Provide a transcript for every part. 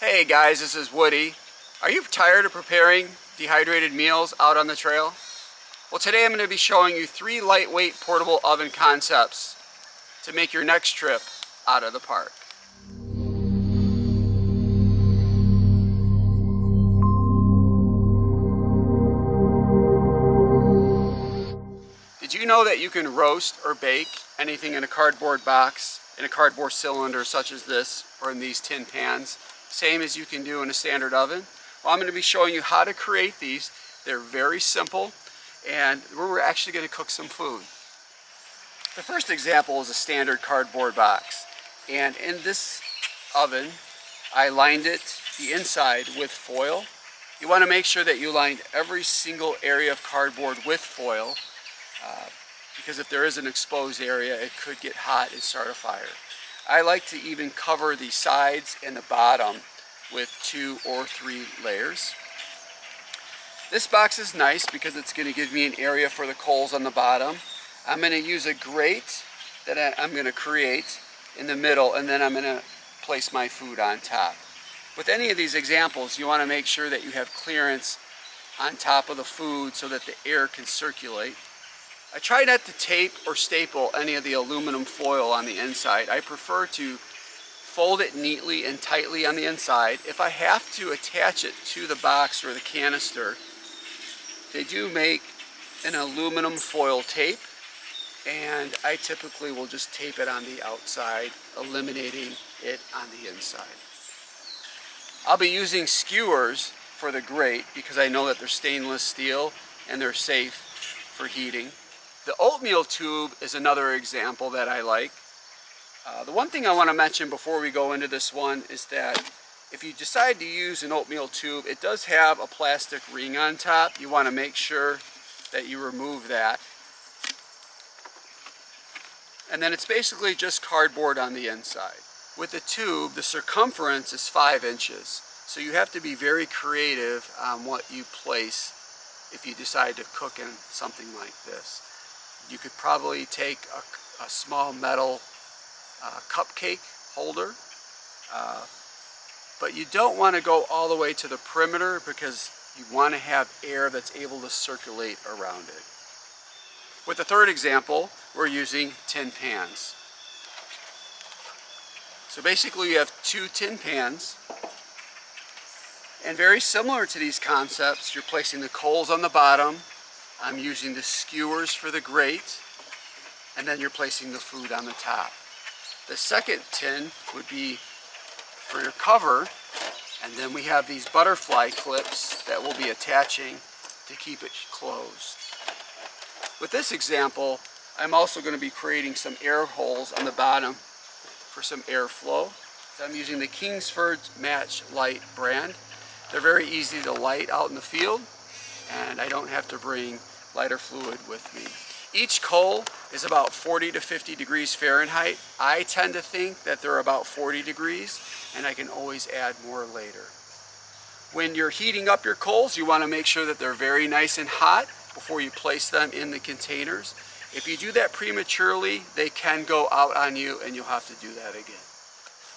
Hey guys, this is Woody. Are you tired of preparing dehydrated meals out on the trail? Well, today I'm going to be showing you 3 lightweight portable oven concepts to make your next trip out of the park. Did you know that you can roast or bake anything in a cardboard box, in a cardboard cylinder such as this, or in these tin pans, same as you can do in a standard oven? Well, I'm going to be showing you how to create these. They're very simple, and we're actually going to cook some food. The first example is a standard cardboard box, and in this oven I lined it, the inside, with foil. You want to make sure that you lined every single area of cardboard with foil, because if there is an exposed area, it could get hot and start a fire. I like to even cover the sides and the bottom with 2 or 3 layers. This box is nice because it's going to give me an area for the coals on the bottom. I'm going to use a grate that I'm going to create in the middle, and then I'm going to place my food on top. With any of these examples, you want to make sure that you have clearance on top of the food so that the air can circulate. I try not to tape or staple any of the aluminum foil on the inside. I prefer to fold it neatly and tightly on the inside. If I have to attach it to the box or the canister, they do make an aluminum foil tape, and I typically will just tape it on the outside, eliminating it on the inside. I'll be using skewers for the grate because I know that they're stainless steel and they're safe for heating. The oatmeal tube is another example that I like. The one thing I want to mention before we go into this one is that if you decide to use an oatmeal tube, it does have a plastic ring on top. You want to make sure that you remove that. And then it's basically just cardboard on the inside. With the tube, the circumference is 5 inches. So you have to be very creative on what you place if you decide to cook in something like this. You could probably take a small metal cupcake holder, but you don't want to go all the way to the perimeter because you want to have air that's able to circulate around it. With the third example, we're using tin pans. So basically you have 2 tin pans, and very similar to these concepts, you're placing the coals on the bottom. I'm using the skewers for the grate, and then you're placing the food on the top. The second tin would be for your cover, and then we have these butterfly clips that we'll be attaching to keep it closed. With this example, I'm also going to be creating some air holes on the bottom for some airflow. So I'm using the Kingsford Match Light brand. They're very easy to light out in the field, and I don't have to bring lighter fluid with me. Each coal is about 40 to 50 degrees Fahrenheit. I tend to think that they're about 40 degrees, and I can always add more later. When you're heating up your coals, you want to make sure that they're very nice and hot before you place them in the containers. If you do that prematurely, they can go out on you, and you'll have to do that again.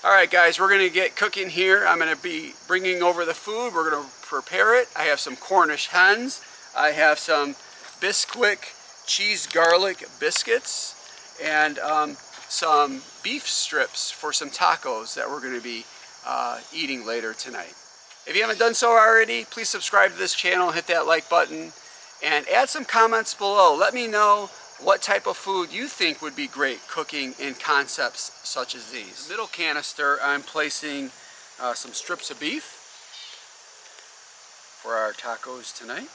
Alright guys, we're going to get cooking here. I'm going to be bringing over the food. We're going to prepare it. I have some Cornish hens. I have some Bisquick cheese garlic biscuits, and some beef strips for some tacos that we're going to be eating later tonight. If you haven't done so already, please subscribe to this channel, hit that like button, and add some comments below. Let me know what type of food you think would be great cooking in concepts such as these. Middle canister, I'm placing some strips of beef for our tacos tonight.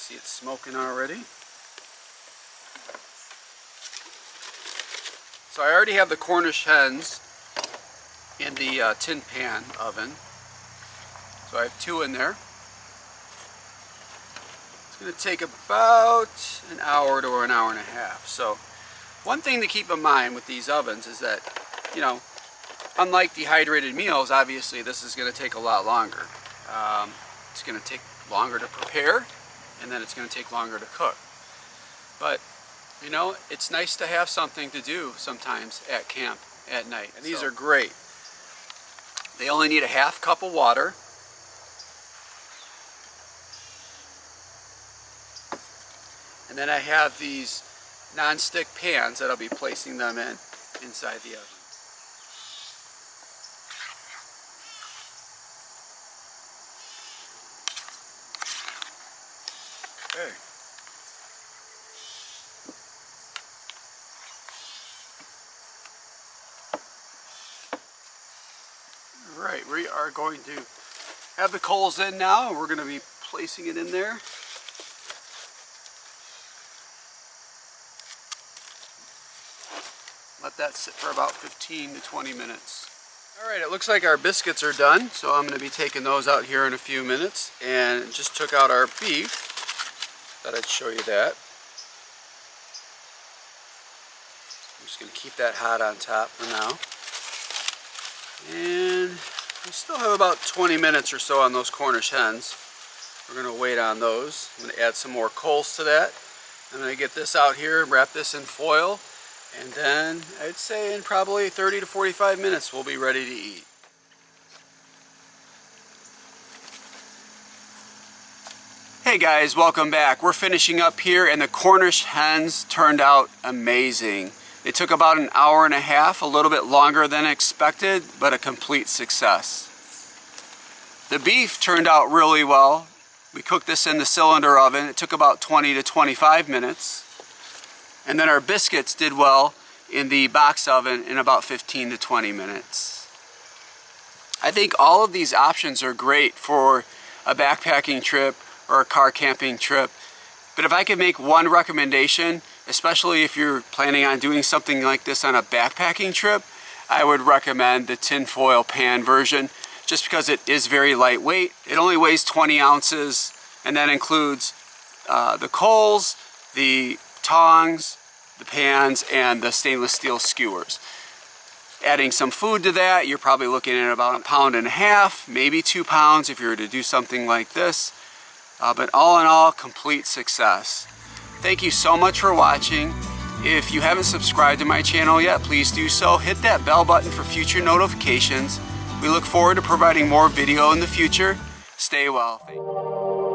See, it's smoking already. So I already have the Cornish hens in the tin pan oven. So I have 2 in there. It's going to take about an hour to an hour and a half. So one thing to keep in mind with these ovens is that, you know, unlike dehydrated meals, obviously this is going to take a lot longer. It's going to take longer to prepare, and then it's going to take longer to cook. But, you know, it's nice to have something to do sometimes at camp at night. And these are great. They only need a half cup of water. And then I have these non-stick pans that I'll be placing them in inside the oven. Okay. All right, we are going to have the coals in now, and we're going to be placing it in there. Let that sit for about 15 to 20 minutes. All right, it looks like our biscuits are done, so I'm going to be taking those out here in a few minutes. And just took out our beef. Thought I'd show you that. I'm just going to keep that hot on top for now. And we still have about 20 minutes or so on those Cornish hens. We're going to wait on those. I'm going to add some more coals to that. I'm going to get this out here, wrap this in foil. And then I'd say in probably 30 to 45 minutes we'll be ready to eat. Hey guys, welcome back. We're finishing up here and the Cornish hens turned out amazing. They took about an hour and a half, a little bit longer than expected, but a complete success. The beef turned out really well. We cooked this in the cylinder oven. It took about 20 to 25 minutes. And then our biscuits did well in the box oven in about 15 to 20 minutes. I think all of these options are great for a backpacking trip or a car camping trip. But if I could make one recommendation, especially if you're planning on doing something like this on a backpacking trip, I would recommend the tinfoil pan version, just because it is very lightweight. It only weighs 20 ounces, and that includes the coals, the tongs, the pans, and the stainless steel skewers. Adding some food to that, you're probably looking at about 1.5 pounds, maybe 2 pounds if you were to do something like this. But all in all, complete success. Thank you so much for watching. If you haven't subscribed to my channel yet, please do so. Hit that bell button for future notifications. We look forward to providing more video in the future. Stay well. Thank you.